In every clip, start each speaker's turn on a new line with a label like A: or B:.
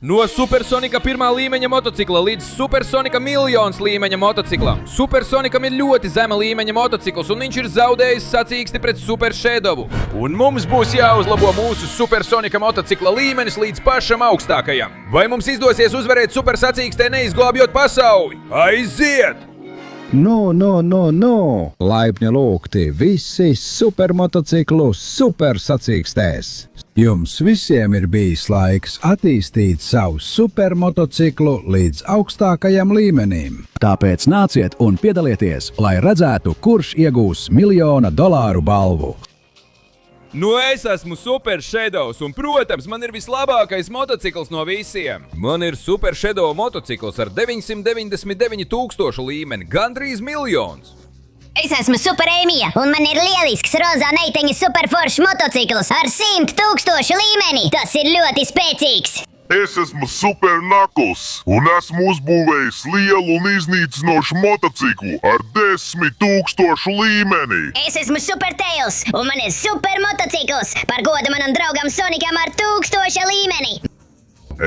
A: No Supersonika pirmā līmeņa motocikla līdz Supersonika miljons līmeņa motociklam. Supersonikam ir ļoti zema līmeņa motocikls, un viņš ir zaudējis sacīksti pret Super Shadowu. Un mums būs jāuzlabo mūsu Supersonika motocikla līmenis līdz pašam augstākajam. Vai mums izdosies uzvarēt super sacīkstē, neizglābjot pasauli? Aiziet!
B: No! Laipni lūgti visi supermotociklu supersacīkstēs. Jums visiem ir bijis laiks attīstīt savu supermotociklu līdz augstākajam līmenim. Tāpēc nāciet un piedalieties, lai redzētu, kurš iegūs $1 000 balvu.
A: Nu, es esmu Super Shadows, un, protams, man ir vislabākais motocikls no visiem. Man ir Super Shadow motocikls ar 999,000 līmeni, gandrīz miljons.
C: Es esmu Super Ēmija, un man ir lielisks rozā meiteņa superforšs motocikls ar 100,000 līmeni. Tas ir ļoti spēcīgs.
D: Es esmu Super Knuckles, un esmu uzbūvējis lielu un iznīcinošu motociklu ar 10,000 līmeni.
C: Es esmu Super Tails, un man ir super motocikls par godu manam draugam Sonikam ar 1000 līmeni.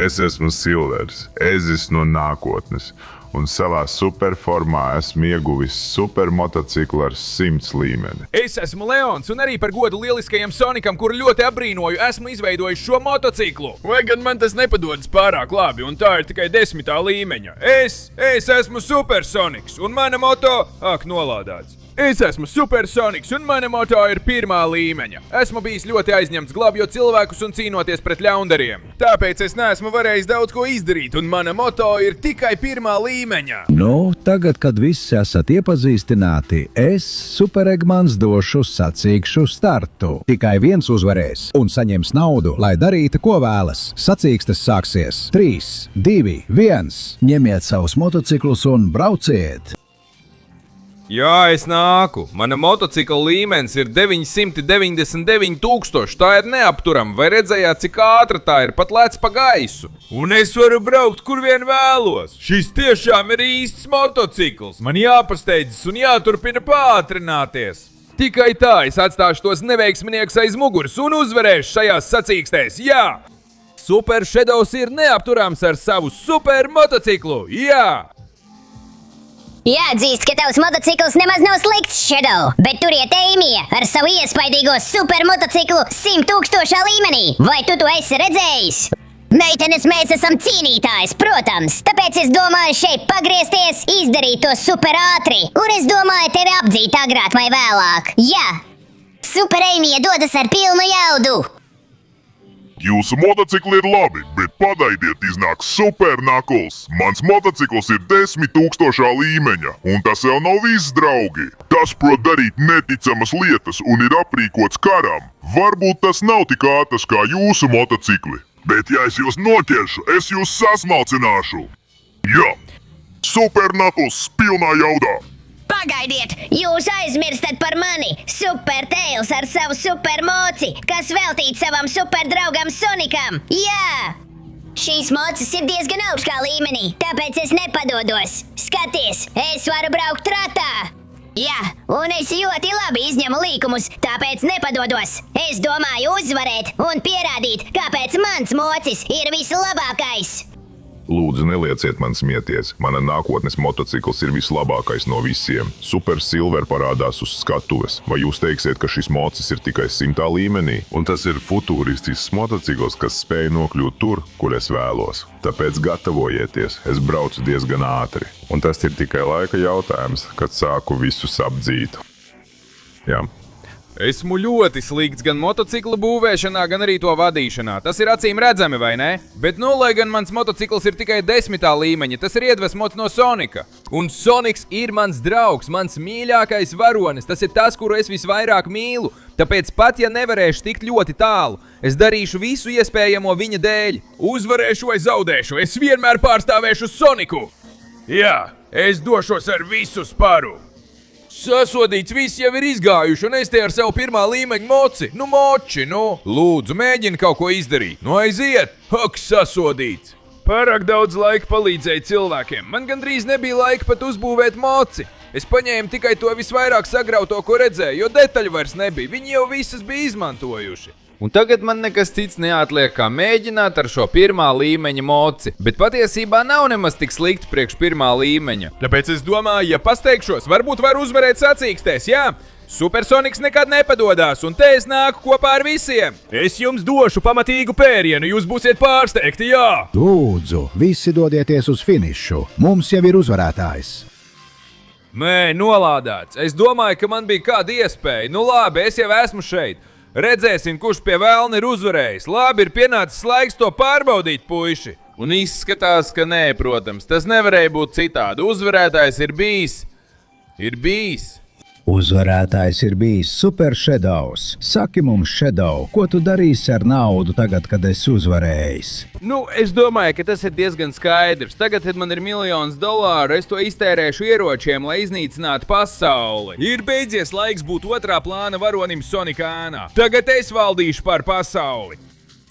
D: Es esmu Silvers, ezis no nākotnes, un savā superformā esmu ieguvis supermotociklu ar 100 līmeni.
A: Es esmu Leons, un arī par godu lieliskajam Sonikam, kuru ļoti apbrīnoju, esmu izveidojis šo motociklu. Vai gan man tas nepadodas pārāk labi, un tā ir tikai 10. līmeņa. Es esmu Supersoniks, un mana moto... nolādāts. Es esmu Supersoniks, un mana moto ir 1. līmeņa. Esmu bijis ļoti aizņemts glābjot cilvēkus un cīnoties pret ļaundariem. Tāpēc es neesmu varējis daudz ko izdarīt, un mana moto ir tikai 1. līmeņa.
B: Nu, tagad, kad visi esat iepazīstināti, es, Superegmans, došu sacīkšu startu. Tikai viens uzvarēs un saņems naudu, lai darītu, ko vēlas. Sacīkstes sāksies 3, 2, 1. Ņemiet savus motociklus un brauciet!
A: Jā, es nāku. Mana motocikla līmenis ir 999,000. Tā ir neapturama. Vai redzējāt, cik ātra tā ir? Pat lec pa gaisu. Un es varu braukt, kur vien vēlos. Šis tiešām ir īsts motocikls. Man jāpasteidzas un jāturpina pātrināties. Tikai tā es atstāšu tos neveiksminieks aiz muguras un uzvarēšu šajās sacīkstēs. Jā! Super Shadows ir neapturams ar savu super motociklu. Jā!
C: Jāatzīst, ka tavs motocikls nemaz nav slikts, Shadow, bet turiet Ēmija ar savu iespaidīgo supermotociklu 100,000 līmenī. Vai tu to esi redzējis? Meitenes, mēs esam cīnītājs, protams, tāpēc es domāju šeit pagriezties, izdarīt to super ātri, un es domāju tevi apdzīt agrāk vai vēlāk. Jā, Super Ēmija dodas ar pilnu jaudu.
D: Jūsu motocikli ir labi, bet padaidiet, iznāks Super Knuckles. Mans motocikls ir 10,000 līmeņa, un tas jau nav viss, draugi. Tas prot darīt neticamas lietas un ir aprīkots karam. Varbūt tas nav tik ātrs kā jūsu motocikli, bet ja es jūs noķeršu, es jūs sasmalcināšu. Jā, Super Knuckles pilnā jaudā.
C: Pagaidiet, jūs aizmirstat par mani, Super Tails ar savu supermoci, kas veltīts savam superdraugam Sonikam. Jā! Šīs mocis ir diezgan augstā līmenī, tāpēc es nepadodos. Skaties, es varu braukt ratā. Jā, un es ļoti labi izņemu līkumus, tāpēc nepadodos. Es domāju uzvarēt un pierādīt, kāpēc mans mocis ir vislabākais.
D: Lūdzu, nelieciet man smieties. Mana nākotnes motocikls ir vislabākais no visiem. Super Silver parādās uz skatuves. Vai jūs teiksiet, ka šis mocis ir tikai 100. līmenī? Un tas ir futuristisks motocikls, kas spēj nokļūt tur, kur es vēlos. Tāpēc gatavojieties, es braucu diezgan ātri. Un tas ir tikai laika jautājums, kad sāku visus apdzīt. Jā.
A: Esmu ļoti slikts gan motocikla būvēšanā, gan arī to vadīšanā. Tas ir acīm redzami, vai ne? Bet, lai gan mans motocikls ir tikai 10. līmeņa, tas ir iedvesmots no Sonika. Un Soniks ir mans draugs, mans mīļākais varonis. Tas ir tas, kuru es visvairāk mīlu. Tāpēc pat, ja nevarēšu tikt ļoti tālu, es darīšu visu iespējamo viņa dēļ. Uzvarēšu vai zaudēšu, es vienmēr pārstāvēšu Soniku. Jā, es došos ar visu sparu. Sasodīts, viss jau ir izgājuši, un es te ar savu 1. līmeņa moci. Lūdzu, mēģini kaut ko izdarīt. Aiziet! Ak, sasodīts! Pārāk daudz laika palīdzēja cilvēkiem. Man gandrīz nebija laika pat uzbūvēt moci. Es paņēmu tikai to visvairāk sagrauto, ko redzēju, jo detaļu vairs nebija. Viņi jau visas bija izmantojuši. Un tagad man nekas cits neatliek, kā mēģināt ar šo pirmā līmeņa moci. Bet patiesībā nav nemaz tik slikti priekš pirmā līmeņa. Tāpēc es domāju, ja pasteikšos, varbūt var uzvarēt sacīkstēs, jā? Supersoniks nekad nepadodās, un te es nāku kopā ar visiem. Es jums došu pamatīgu pērienu, jūs būsiet pārsteigti, jā!
B: Lūdzu, visi dodieties uz finišu. Mums jau ir uzvarētājs.
A: Nē, nolādēts. Es domāju, ka man bija kāda iespēja. Nu labi, es jau esmu šeit. Redzēsim, kurš pie velna ir uzvarējis. Labi, ir pienācis laiks to pārbaudīt, puiši. Un izskatās, ka nē, protams, tas nevarēja būt citādi. Uzvarētājs ir bijis.
B: Uzvarētājs ir bijis Super Shadows. Saki mums, Shadow, ko tu darīsi ar naudu tagad, kad esi uzvarējis?
A: Nu, es domāju, ka tas ir diezgan skaidrs. Tagad man ir $1 000 es to iztērēšu ieročiem, lai iznīcinātu pasauli. Ir beidzies laiks būt otrā plāna varonim Sonikānā. Tagad es valdīšu par pasauli.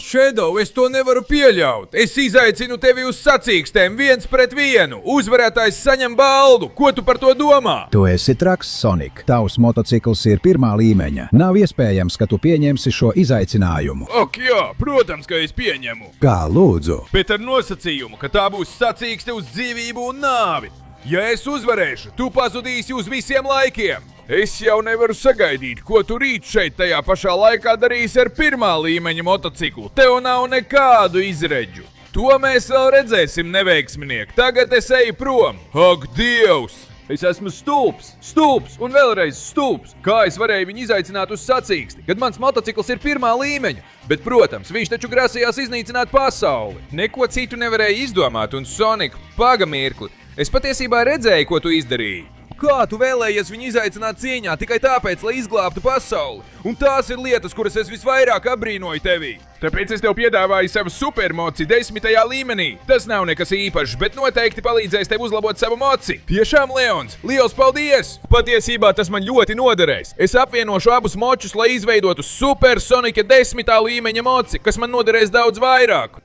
A: Shadow, es to nevaru pieļaut. Es izaicinu tevi uz sacīkstēm 1 pret 1. Uzvarētājs saņem baldu. Ko tu par to domā?
B: Tu esi traks, Sonic. Tavs motocikls ir pirmā līmeņa. Nav iespējams, ka tu pieņemsi šo izaicinājumu.
A: Ak, jā, protams, ka es pieņemu.
B: Kā lūdzu?
A: Bet ar nosacījumu, ka tā būs sacīkste uz dzīvību un nāvi. Ja es uzvarēšu, tu pazudīsi uz visiem laikiem. Es jau nevaru sagaidīt, ko tu rīt šeit tajā pašā laikā darīsi ar pirmā līmeņa motociklu. Tev nav nekādu izredžu. To mēs vēl redzēsim, neveiksminieki. Tagad es eju prom. Ak, Dievs! Es esmu stulbs un vēlreiz stulbs. Kā es varēju viņu izaicināt uz sacīksti, kad mans motocikls ir pirmā līmeņa? Bet, protams, viņš taču grasījās iznīcināt pasauli. Neko citu nevarēja izdomāt, un Sonic, pagamirkli. Es patiesībā redzēju, ko tu izdarīji. Kā tu vēlējies viņu izaicināt cīņā tikai tāpēc, lai izglābtu pasauli? Un tās ir lietas, kuras es visvairāk abrīnoju tevī. Tāpēc es tev piedāvāju savu supermoci 10. līmenī. Tas nav nekas īpašs, bet noteikti palīdzēs tev uzlabot savu moci. Tiešām, Leons, liels paldies! Patiesībā tas man ļoti noderēs. Es apvienošu abus močus, lai izveidotu Super Sonika 10. līmeņa moci, kas man noderēs daudz vairāk.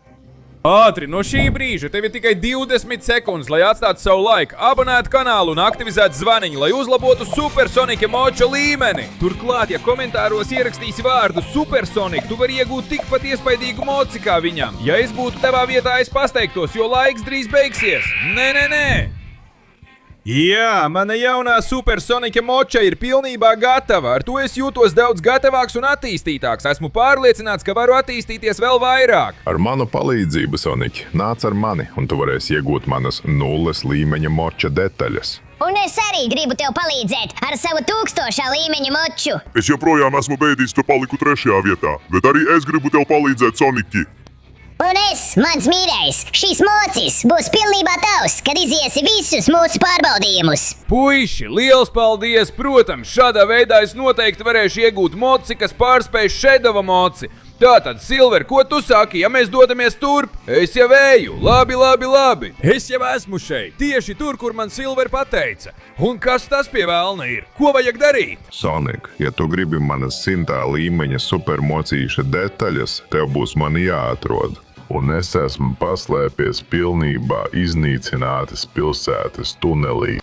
A: Ātri, no šī brīža tev ir tikai 20 sekundes, lai atstātu savu laiku, abonētu kanālu un aktivizētu zvaniņu, lai uzlabotu Supersonika moča līmeni. Turklāt, ja komentāros ierakstīsi vārdu Supersonik, tu vari iegūt tikpat iespaidīgu moci kā viņam. Ja es būtu tavā vietā, es pasteiktos, jo laiks drīz beigsies. Nē! Jā, mana jaunā Supersonika moča ir pilnībā gatava. Ar to es jūtos daudz gatavāks un attīstītāks. Esmu pārliecināts, ka varu attīstīties vēl vairāk.
D: Ar manu palīdzību, Sonic, nāc ar mani, un tu varēsi iegūt manas 0 līmeņa moča detaļas.
C: Un es arī gribu tev palīdzēt ar savu 1000. līmeņa moču.
D: Es joprojām esmu bēdīgs, ka paliku 3. vietā, bet arī es gribu tev palīdzēt, Sonic.
C: Un es, mans mīļais, šīs mocis būs pilnībā tavs, kad iziesi visus mūsu pārbaudījumus.
A: Puiši, liels paldies! Protams, šādā veidā es noteikti varēšu iegūt moci, kas pārspēj Shadova moci. Tātad, Silver, ko tu saki, ja mēs dodamies turp? Es jau eju. Labi. Es jau esmu šeit, tieši tur, kur man Silver pateica. Un kas tas pie velna ir? Ko vajag darīt?
D: Sonic, ja tu gribi manas 100. līmeņa supermocīša detaļas, tev būs mani jāatrod. Un es esmu paslēpies pilnībā iznīcinātas pilsētas tunelī.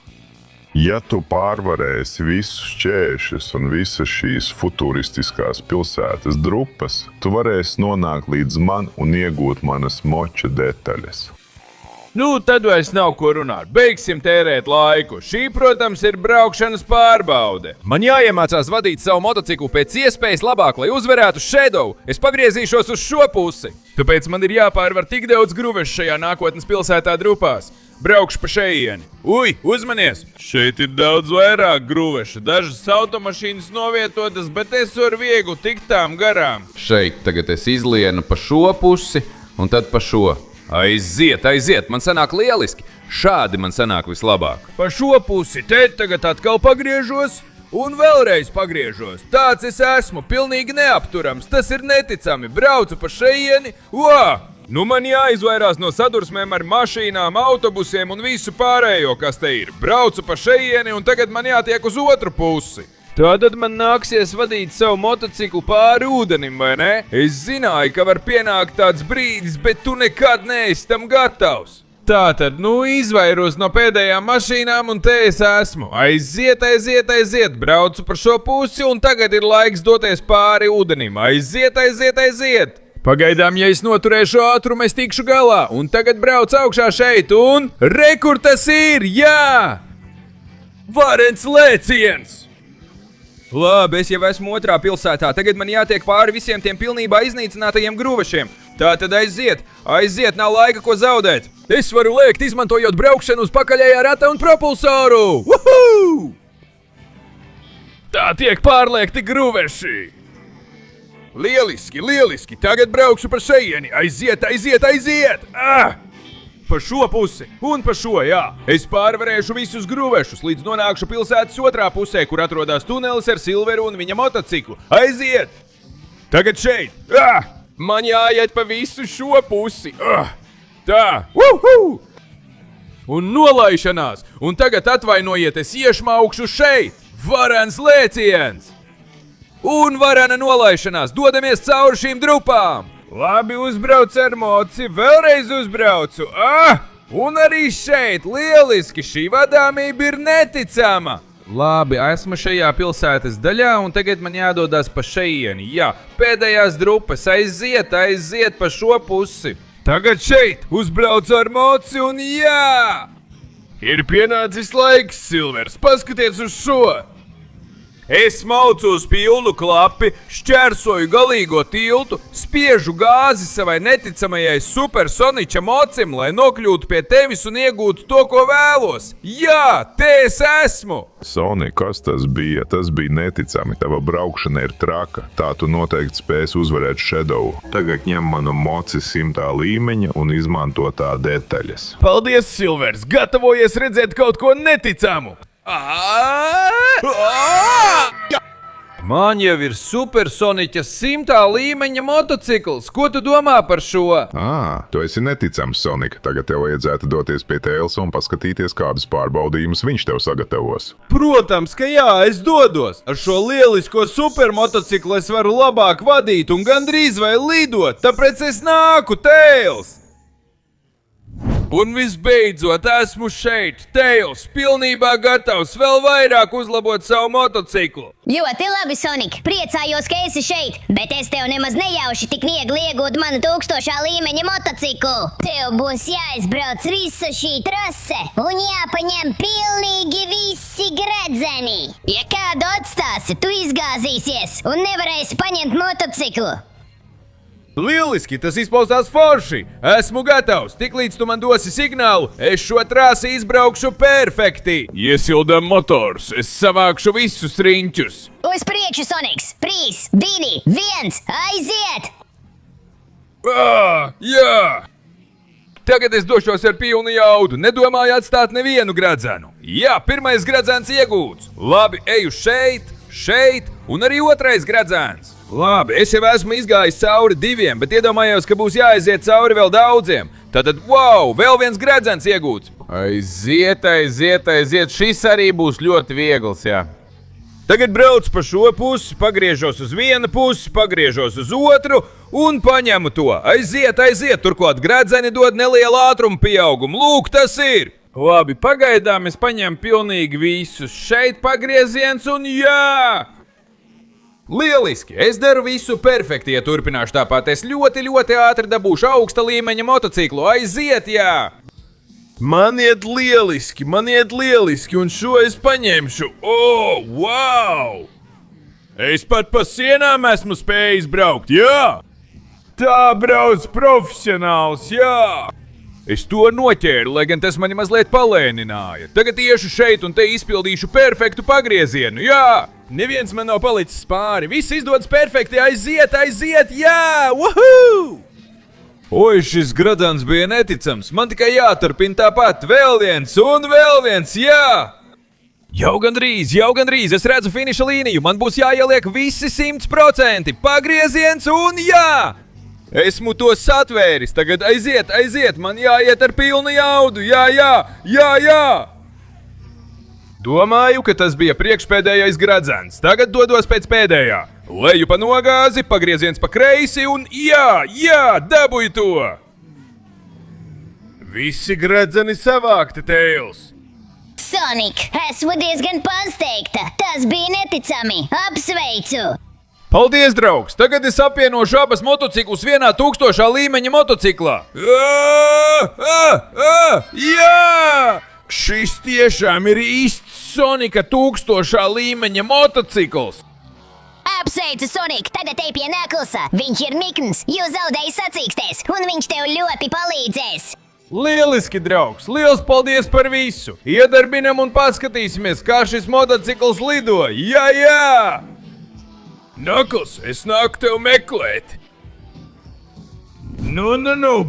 D: Ja tu pārvarēsi visus šķēršļus un visas šīs futuristiskās pilsētas drupas, tu varēsi nonākt līdz man un iegūt manas moča detaļas.
A: Nu, tad vairs nav ko runāt. Beigsim tērēt laiku. Šī, protams, ir braukšanas pārbaude. Man jāiemācās vadīt savu motociklu pēc iespējas labāk, lai uzvarētu Shadow. Es pagriezīšos uz šo pusi. Tāpēc man ir jāpārvar tik daudz gruvešu šajā nākotnes pilsētā drupās. Braukšu pa šeieni. Uj, uzmanies! Šeit ir daudz vairāk gruvešu. Dažas automašīnas novietotas, bet es varu viegli tikt tām garām. Šeit tagad es izlienu pa šo pusi un tad pa šo. Aiziet, man sanāk lieliski. Šādi man sanāk vislabāk. Pa šo pusi te tagad atkal pagriežos un vēlreiz pagriežos. Tāds es esmu, pilnīgi neapturams. Tas ir neticami. Braucu pa šeieni. Nu man jāizvairās no sadursmēm ar mašīnām, autobusiem un visu pārējo, kas te ir. Braucu pa šeieni un tagad man jātiek uz otru pusi. Tātad man nāksies vadīt savu motociklu pāri ūdenim, vai ne? Es zināju, ka var pienākt tāds brīdis, bet tu nekad neesi tam gatavs. Tātad, izvairos no pēdējām mašīnām un te es esmu. Aiziet, braucu par šo pusi un tagad ir laiks doties pāri ūdenim. Aiziet. Pagaidām, ja es noturēšu ātrumu, es tikšu galā. Un tagad brauc augšā šeit un... Rekur tas ir, jā! Varens lēciens! Labi, es jau esmu otrā pilsētā. Tagad man jātiek pāri visiem tiem pilnībā iznīcinātajiem gruvešiem. Tātad aiziet, nav laika ko zaudēt. Es varu lēkt, izmantojot braukšanu uz pakaļējā rata un propulsoru. Uhu! Tā tiek pārliekti gruveši. Lieliski, tagad braukšu pa šejieni. Aiziet! Pa šo pusi un pa šo, jā. Es pārvarēšu visus gruvešus, līdz nonākšu pilsētas otrā pusē, kur atrodas tunelis ar Silveru un viņa motociklu. Aiziet! Tagad šeit! Man jāiet pa visu šo pusi. Tā! Un nolaišanās! Un tagad atvainojiet, es iešmaukšu šeit! Varens lēciens! Un varena nolaišanās! Dodamies cauri šīm drupām! Labi, uzbrauc ar moci, vēlreiz uzbraucu! Un arī šeit! Lieliski! Šī vadāmība ir neticama! Labi, esmu šajā pilsētas daļā, un tagad man jādodas pa šejieni. Jā, pēdējās drupas, aiziet pa šo pusi. Tagad šeit, uzbrauc ar moci, un jā! Ir pienācis laiks, Silvers, paskaties uz šo! Es maucu uz pilnu klapi, šķērsoju galīgo tiltu, spiežu gāzi savai neticamajai supersoniča mocim, lai nokļūtu pie tevis un iegūtu to, ko vēlos. Jā, te es esmu!
D: Sony, kas tas bija? Tas bija neticami. Tava braukšana ir traka. Tā tu noteikti spēsi uzvarēt Shadow. Tagad ņem manu moci 100. līmeņa un izmanto tā detaļas.
A: Paldies, Silvers! Gatavojies redzēt kaut ko neticamu! Man jau ir supersoniķa 100. līmeņa motocikls. Ko tu domā par šo?
D: Tu esi neticams, Sonika. Tagad tev vajadzētu doties pie Tails un paskatīties, kādus pārbaudījumus viņš tev sagatavos.
A: Protams, ka jā, es dodos. Ar šo lielisko supermotociklu es varu labāk vadīt un gandrīz vai lidot, tāpēc es nāku, Tails! Un visbeidzot, esmu šeit, Tails, pilnībā gatavs vēl vairāk uzlabot savu motociklu.
C: Ļoti labi, Sonic, priecājos, ka esi šeit, bet es tev nemaz nejauši tik viegli iegūt manu 1000. līmeņa motociklu. Tev būs jāizbrauc visa šī trase un jāpaņem pilnīgi visi gredzeni. Ja kādu atstāsi, tu izgāzīsies un nevarēsi paņemt motociklu.
A: Lieliski, tas izpausās forši! Esmu gatavs! Tiklīdz tu man dosi signālu, es šo trasi izbraukšu perfekti! Iesildam motors, es savākšu visus riņķus!
C: Uz priekšu, Sonics! 3, 2, 1, aiziet!
A: Jā! Tagad es došos ar pilnu jaudu, nedomāju atstāt nevienu gredzenu. Jā, pirmais gredzens iegūts! Labi, eju šeit un arī otrais gredzens. Labi, es jau esmu izgājis cauri 2, bet iedomājos, ka būs jāaiziet cauri vēl daudziem. Tātad, vēl viens gredzens iegūts. Aiziet, šis arī būs ļoti viegls, jā. Tagad braucu pa šo pusi, pagriežos uz vienu pusi, pagriežos uz otru un paņemu to. Aiziet, turklāt gredzeni dod nelielu ātrumu pieaugumu. Lūk, tas ir! Labi, pagaidām es paņemu pilnīgi visus. Šeit pagrieziens un jā! Lieliski! Es daru visu perfekti, ja turpināšu tāpat. Es ļoti ātri dabūšu augsta līmeņa motociklu. Aiziet, jā! Man iet lieliski, un šo es paņemšu. Wow! Es pat pa sienām esmu spējis braukt, jā! Tā brauc profesionāls, jā! Es to noķēru, lai gan tas mani mazliet palēnināja. Tagad iešu šeit un te izpildīšu perfektu pagriezienu, jā! Neviens man nav palicis pāri, viss izdodas perfekti, aiziet, jā! Woohoo! Oi, šis gradzens bija neticams, man tikai jāturpina tāpat, vēl viens, jā! Jau gandrīz, es redzu finiša līniju, man būs jāieliek visi 100%, pagrieziens un jā! Esmu to satvēris, tagad aiziet, man jāiet ar pilnu jaudu, jā! Domāju, ka tas bija priekšpēdējais gradzens, tagad dodos pēc pēdējā. Leju pa nogāzi, pagrieziens pa kreisi un jā, dabūju to! Visi gredzeni savākti, Tails.
C: Sonic, esmu diezgan pārsteigta. Tas bija neticami. Apsveicu!
A: Paldies, draugs! Tagad es apvienošu abas motociklus vienā 1000. līmeņa motociklā. Jā! Šis tiešām ir īsts Sonika 1000. līmeņa motocikls.
C: Apsveicu, Sonic! Tagad ej pie Knucklesa. Viņš ir nikns, jo zaudēja sacīkstēs, un viņš tev ļoti palīdzēs.
A: Lieliski, draugs! Liels paldies par visu! Iedarbinam un paskatīsimies, kā šis motocikls lido! Jā! Knuckles, es nāku tev meklēt! Nu,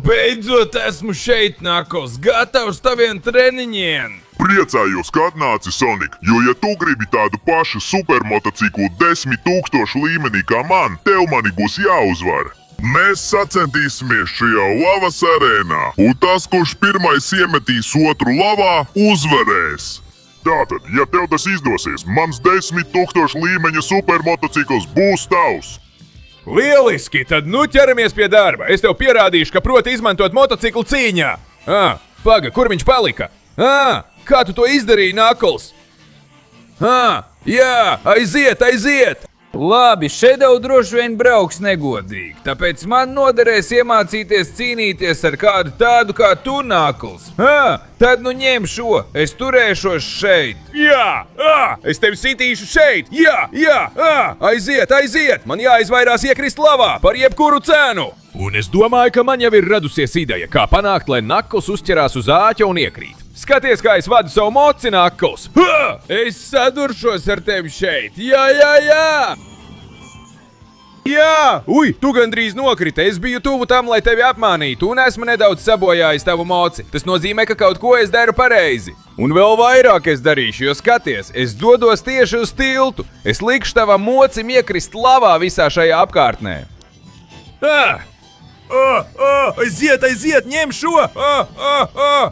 A: beidzot esmu šeit, Knuckles! Gatavs taviem treniņiem!
D: Priecājos, ka atnāci, Sonic, jo ja tu gribi tādu pašu supermotociklu 10 000 līmenī kā man, tev mani būs jāuzvar. Mēs sacentīsimies šajā lavas arēnā, un tas, kurš pirmais iemetīs otru lavā, uzvarēs. Tātad, ja tev tas izdosies, mans 10 000 līmeņa supermotocikls būs tavs.
A: Lieliski! Tad nu ķeramies pie darba. Es tev pierādīšu, ka proti izmantot motociklu cīņā. Paga, kur viņš palika? Kā tu to izdarīji, Knuckles? Jā, aiziet! Labi, Shadow droši vien brauks negodīgi, tāpēc man noderēs iemācīties cīnīties ar kādu tādu kā tu, Knuckles. Tad nu ņem šo, es turēšos šeit. Jā, es tevi sitīšu šeit. Jā, aiziet, man jāizvairās iekrist lavā par jebkuru cenu. Un es domāju, ka man jau ir radusies ideja, kā panākt, lai Knuckles uzķerās uz āķa un iekrīt. Skaties, kā es vadu savu moci, Knuckles! Es saduršos ar tevi šeit! Jā! Jā! Ui, tu gandrīz nokrita! Es biju tuvu tam, lai tevi apmānītu, un esmu nedaudz sabojājis tavu moci. Tas nozīmē, ka kaut ko es daru pareizi. Un vēl vairāk es darīšu, jo skaties, es dodos tieši uz tiltu. Es likšu tavam mocim iekrist lavā visā šajā apkārtnē. Aiziet, ņem šo!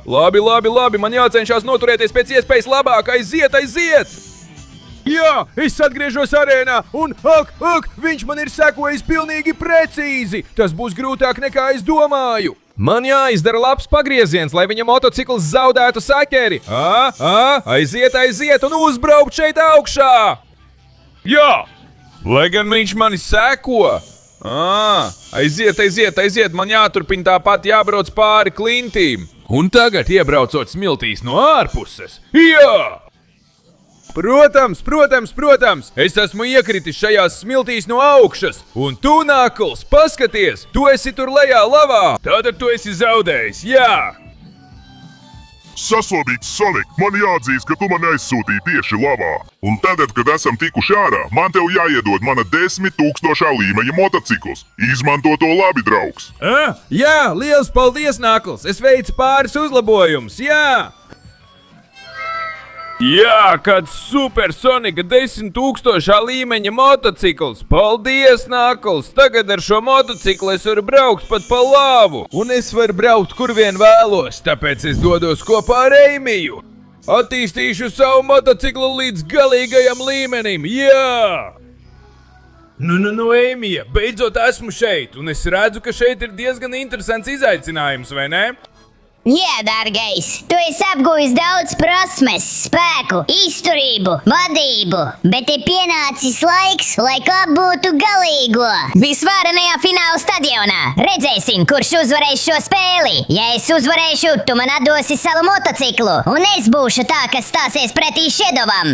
A: Labi, man jācenšas noturēties pēc iespējas labāk. Aiziet! Jā, es atgriežos arēnā, un viņš man ir sekojis pilnīgi precīzi. Tas būs grūtāk nekā es domāju. Man jāizdara labs pagrieziens, lai viņa motocikls zaudētu sakeri. Aiziet un uzbraukt šeit augšā! Jā, lai gan viņš mani seko. Aiziet, man jāturpina tāpat jābrauc pāri klintīm. Un tagad iebraucot smiltīs no ārpuses. Jā! Protams, es esmu iekritis šajās smiltīs no augšas. Un tu, Knuckles, paskaties, tu esi tur lejā lavā. Tātad tu esi zaudējis, jā!
D: Sasodīts, Sonic, man jāatzīst, ka tu mani aizsūtīji tieši lavā. Un tagad, kad esam tikuši ārā, man tev jāiedod mana 10 000. līmeņa motocikls. Izmanto to labi, draugs.
A: Jā, liels paldies, Knuckles. Es veicu pāris uzlabojumus, jā! Jā, kāds super Sonika 10 000. līmeņa motocikls! Paldies, Knuckles! Tagad ar šo motociklu es varu braukt pat pa lavu! Un es varu braukt, kur vien vēlos, tāpēc es dodos kopā ar Eimiju! Attīstīšu savu motociklu līdz galīgajam līmenim, jā! Nu, Eimija, beidzot esmu šeit, un es redzu, ka šeit ir diezgan interesants izaicinājums, vai ne?
C: Jā, dārgais, tu esi apgūjis daudz prasmes, spēku, izturību, vadību, bet ir pienācis laiks, lai apgūtu galīgo. Visvarenajā fināla stadionā redzēsim, kurš uzvarēs šo spēli. Ja es uzvarēšu, tu man atdosi savu motociklu, un es būšu tā, kas stāsies pretī Shadowam.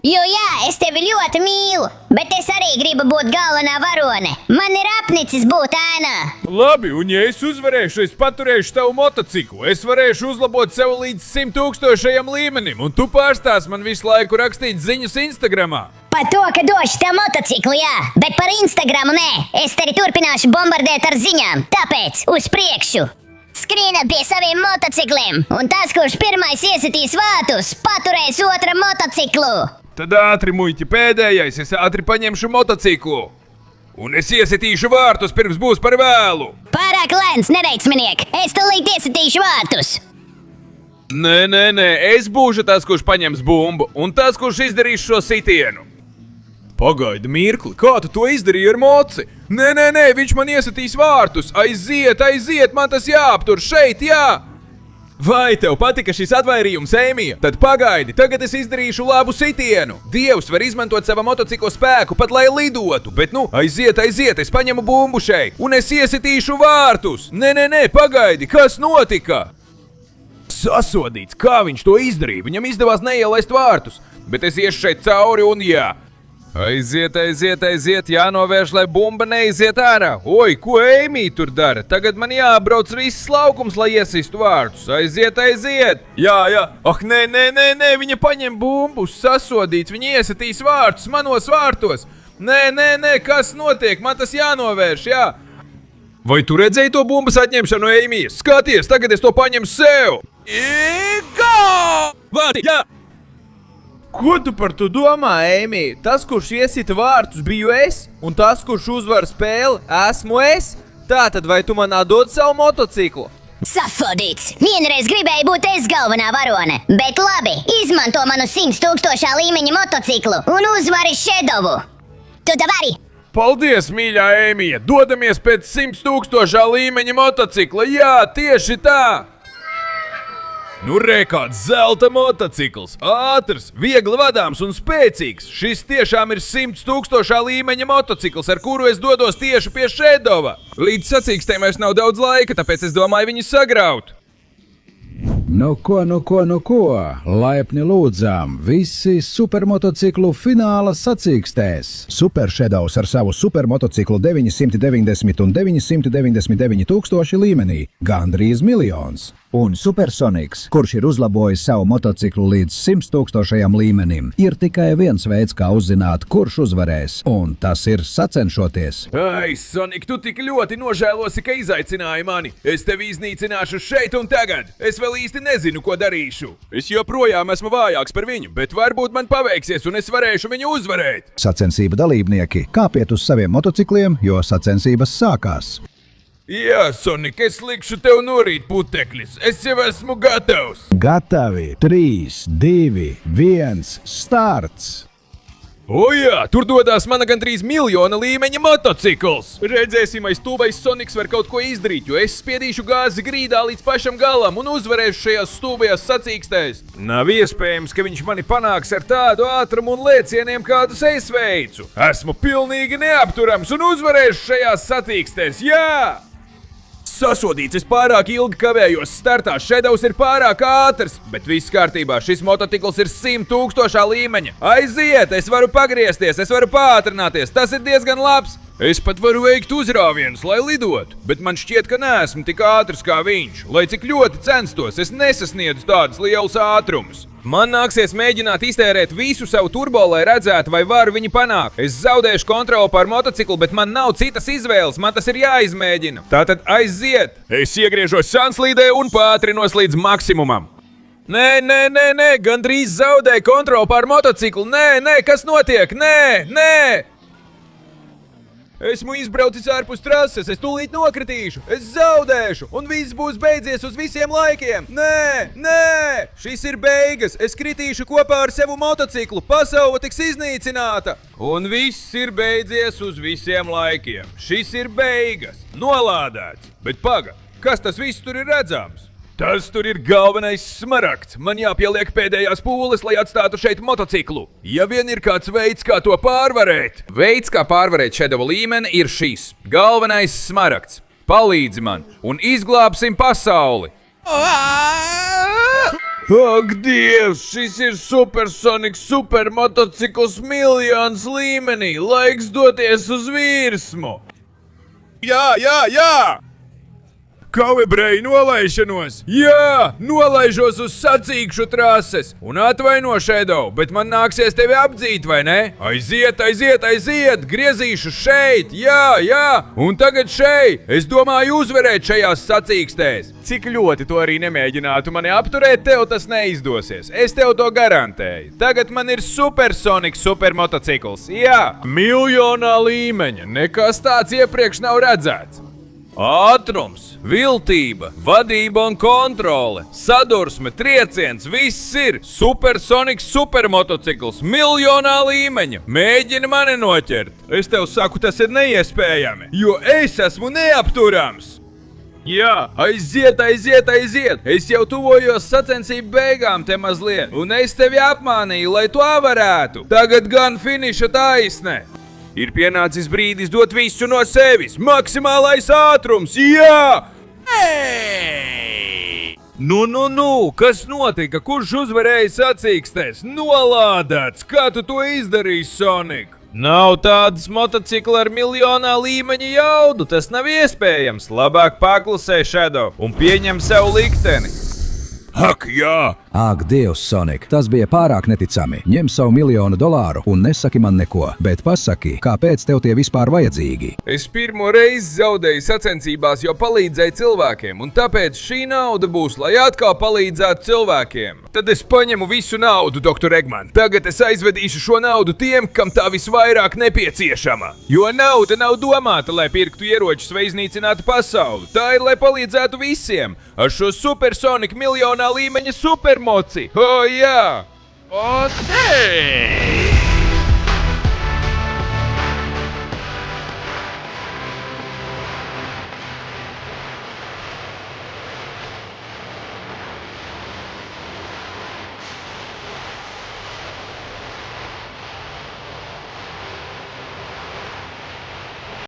C: Jo jā, es tevi ļoti mīlu, bet es arī gribu būt galvenā varone. Man ir apnicis būt ēnā.
A: Labi, un ja es uzvarēšu, es paturēšu tavu motociklu. Es varēšu uzlabot sev līdz 100 000. līmenim, un tu pārstās man visu laiku rakstīt ziņas Instagramā.
C: Par to, ka došu tev motociklu, jā, bet par Instagramu nē. Es tevi turpināšu bombardēt ar ziņām, tāpēc uz priekšu. Skrienat pie saviem motocikliem, un tas, kurš pirmais iesitīs vātus, paturēs otra motociklu.
A: Tad ātri, muļķi, pēdējais, es ātri paņemšu motociklu. Un es iesitīšu vārtus, pirms būs par vēlu.
C: Pārāk lēns, neveiksminiek, es tūlīt iesitīšu vārtus.
A: Nē, es būšu tas, kurš paņems bumbu, un tas, kurš izdarīs šo sitienu. Pagaidi mirkli, kā tu to izdarīji ar moci? Nē, viņš man iesitīs vārtus. Aiziet, man tas jāaptur šeit, jā! Vai tev patika šis atvairījums, Ēmija? Tad pagaidi, tagad es izdarīšu labu sitienu. Dievs var izmantot sava motocikla spēku pat lai lidotu, bet aiziet, es paņemu bumbu šeit un es iesitīšu vārtus. Nē, pagaidi, kas notika? Sasodīts, kā viņš to izdarīja? Viņam izdevās neielaist vārtus, bet es iešu šeit cauri un jā. Aiziet, jānovērš, lai bumba neiziet ārā. Oi, ko Ēmija tur dara? Tagad man jābrauc viss laukums, lai iesistu vārtus. Aiziet. Jā. Ak, nē, viņa paņem bumbu, sasodīts, viņa iesitīs vārtus manos vārtos. Nē, kas notiek? Man tas jānovērš, jā. Vai tu redzēji to bumbas atņemšanu no Ēmijas? Skaties, tagad es to paņemu sev. Vārti, jā! Ko tu par to domā, Ēmija? Tas, kurš iesita vārtus, biju es, un tas, kurš uzvar spēli, esmu es? Tātad vai tu man atdod savu motociklu?
C: Safodīts! Vienreiz gribēju būt es galvenā varone, bet labi, izmanto manu 100 000 līmeņa motociklu un uzvari Shadowu! Tu vari!
A: Paldies, mīļā Ēmija! Dodamies pēc 100 000 līmeņa motocikla! Jā, tieši tā! Nu, re, kāds zelta motocikls! Ātrs, viegli vadāms un spēcīgs! Šis tiešām ir 100 000 līmeņa motocikls, ar kuru es dodos tieši pie Shadowa! Līdz sacīkstēm vairs nav daudz laika, tāpēc es domāju viņu sagraut!
B: Nu ko, laipni lūdzām, visi supermotociklu fināla sacīkstēs. Super Shadows ar savu supermotociklu 990 un 999 tūkstoši līmenī, gandrīz miljons. Un Supersonics, kurš ir uzlabojis savu motociklu līdz 100 000 līmenim, ir tikai viens veids, kā uzzināt, kurš uzvarēs, un tas ir sacenšoties.
A: Ai, Sonic, tu tik ļoti nožēlosi, ka izaicināji mani. Es tevi iznīcināšu šeit un tagad. Es vēl īsti nezinu, ko darīšu. Es joprojām esmu vājāks par viņu, bet varbūt man paveiksies un es varēšu viņu uzvarēt.
B: Sacensību dalībnieki, kāpiet uz saviem motocikliem, jo sacensības sākās.
A: Jā, Sonic, es likšu tev norīt putekļus. Es jau esmu gatavs.
B: Gatavi, 3, 2, 1, starts!
A: O jā, tur dodas mana gandrīz miljona līmeņa motocikls. Redzēsim, vai stulbais Sonics var kaut ko izdarīt, jo es spiedīšu gāzi grīdā līdz pašam galam un uzvarēšu šajās stulbajās sacīkstēs. Nav iespējams, ka viņš mani panāks ar tādu ātrumu un lēcieniem, kādus es veicu. Esmu pilnīgi neapturams un uzvarēšu šajās sacīkstēs, jā! Sasodīts, es pārāk ilgi kavējos startā, Shadows ir pārāk ātrs, bet viss kārtībā, šis motocikls ir 100 000 līmeņa. Aiziet, es varu pagriezties, es varu pātrināties, tas ir diezgan labs. Es pat varu veikt uzrāvienus, lai lidotu, bet man šķiet, ka neesmu tik ātrs kā viņš. Lai cik ļoti censtos, es nesasniedzu tādus lielus ātrumus. Man nāksies mēģināt iztērēt visu savu turbo, lai redzētu, vai varu viņu panākt. Es zaudēšu kontroli pār motociklu, bet man nav citas izvēles, man tas ir jāizmēģina. Tātad aiziet! Es iegriežos šanslīdē un pātrinos līdz maksimumam. Nē, gandrīz zaudēju kontroli pār motociklu. Nē, kas notiek? Nē! Esmu izbraucis ārpus trases, es tūlīt nokritīšu, es zaudēšu, un viss būs beidzies uz visiem laikiem. Nē, šis ir beigas, es kritīšu kopā ar savu motociklu, pasaule tiks iznīcināta. Un viss ir beidzies uz visiem laikiem. Šis ir beigas, nolādēts. Bet paga, kas tas viss tur ir redzams? Tas tur ir galvenais smaragds. Man jāpieliek pēdējās pūles, lai atstātu šeit motociklu. Ja vien ir kāds veids, kā to pārvarēt. Veids, kā pārvarēt Shadowa līmeni, ir šis. Galvenais smaragds. Palīdzi man un izglābsim pasauli. Ak, Dievs, šis ir Supersonic supermotocikls miljons līmenī. Laiks doties uz virsmu. Jā! Kauebrēju nolaišanos! Jā, nolaižos uz sacīkšu trases un atvaino Shadow, bet man nāksies tevi apdzīt, vai ne? Aiziet, griezīšu šeit, jā, un tagad šeit. Es domāju uzvarēt šajās sacīkstēs. Cik ļoti to arī nemēģinātu mani apturēt, tev tas neizdosies. Es tev to garantēju. Tagad man ir Supersonic supermotocikls, jā. Miljonā līmeņa, nekas tāds iepriekš nav redzēts. Ātrums, viltība, vadība un kontrole, sadursme, trieciens, viss ir Supersonic supermotocikls miljonā līmeņa. Mēģini mani noķert. Es tev saku, tas ir neiespējami, jo es esmu neapturams. Jā, aiziet! Es jau tuvojos sacensību beigām te mazliet, un es tevi apmānīju, lai to varētu. Tagad gan finiša taisne. Ir pienācis brīdis dot visu no sevis. Maksimālais ātrums, jā! Nu, kas notika? Kurš uzvarēja sacīkstēs? Nolādēts! Kā tu to izdarīji, Sonic? Nav tādas motocikla ar miljonā līmeņa jaudu, tas nav iespējams. Labāk paklusē, Shadow, un pieņem sev likteni. Ak, jā!
B: Ak, Dievs, Sonic, tas bija pārāk neticami. Ņem savu $1 000 un nesaki man neko, bet pasaki, kāpēc tev tie vispār vajadzīgi?
A: Es pirmo reizi zaudēju sacensībās, jo palīdzēju cilvēkiem, un tāpēc šī nauda būs, lai atkal palīdzētu cilvēkiem. Tad es paņemu visu naudu, Dr. Eggman. Tagad es aizvedīšu šo naudu tiem, kam tā visvairāk nepieciešama. Jo nauda nav domāta, lai pirktu ieročus vai iznīcinātu pasauli. Tā ir, lai palīdzētu visiem. Ar šo supersoniku miljonā līmeņa supermoci. O, jā!
E: O, tei!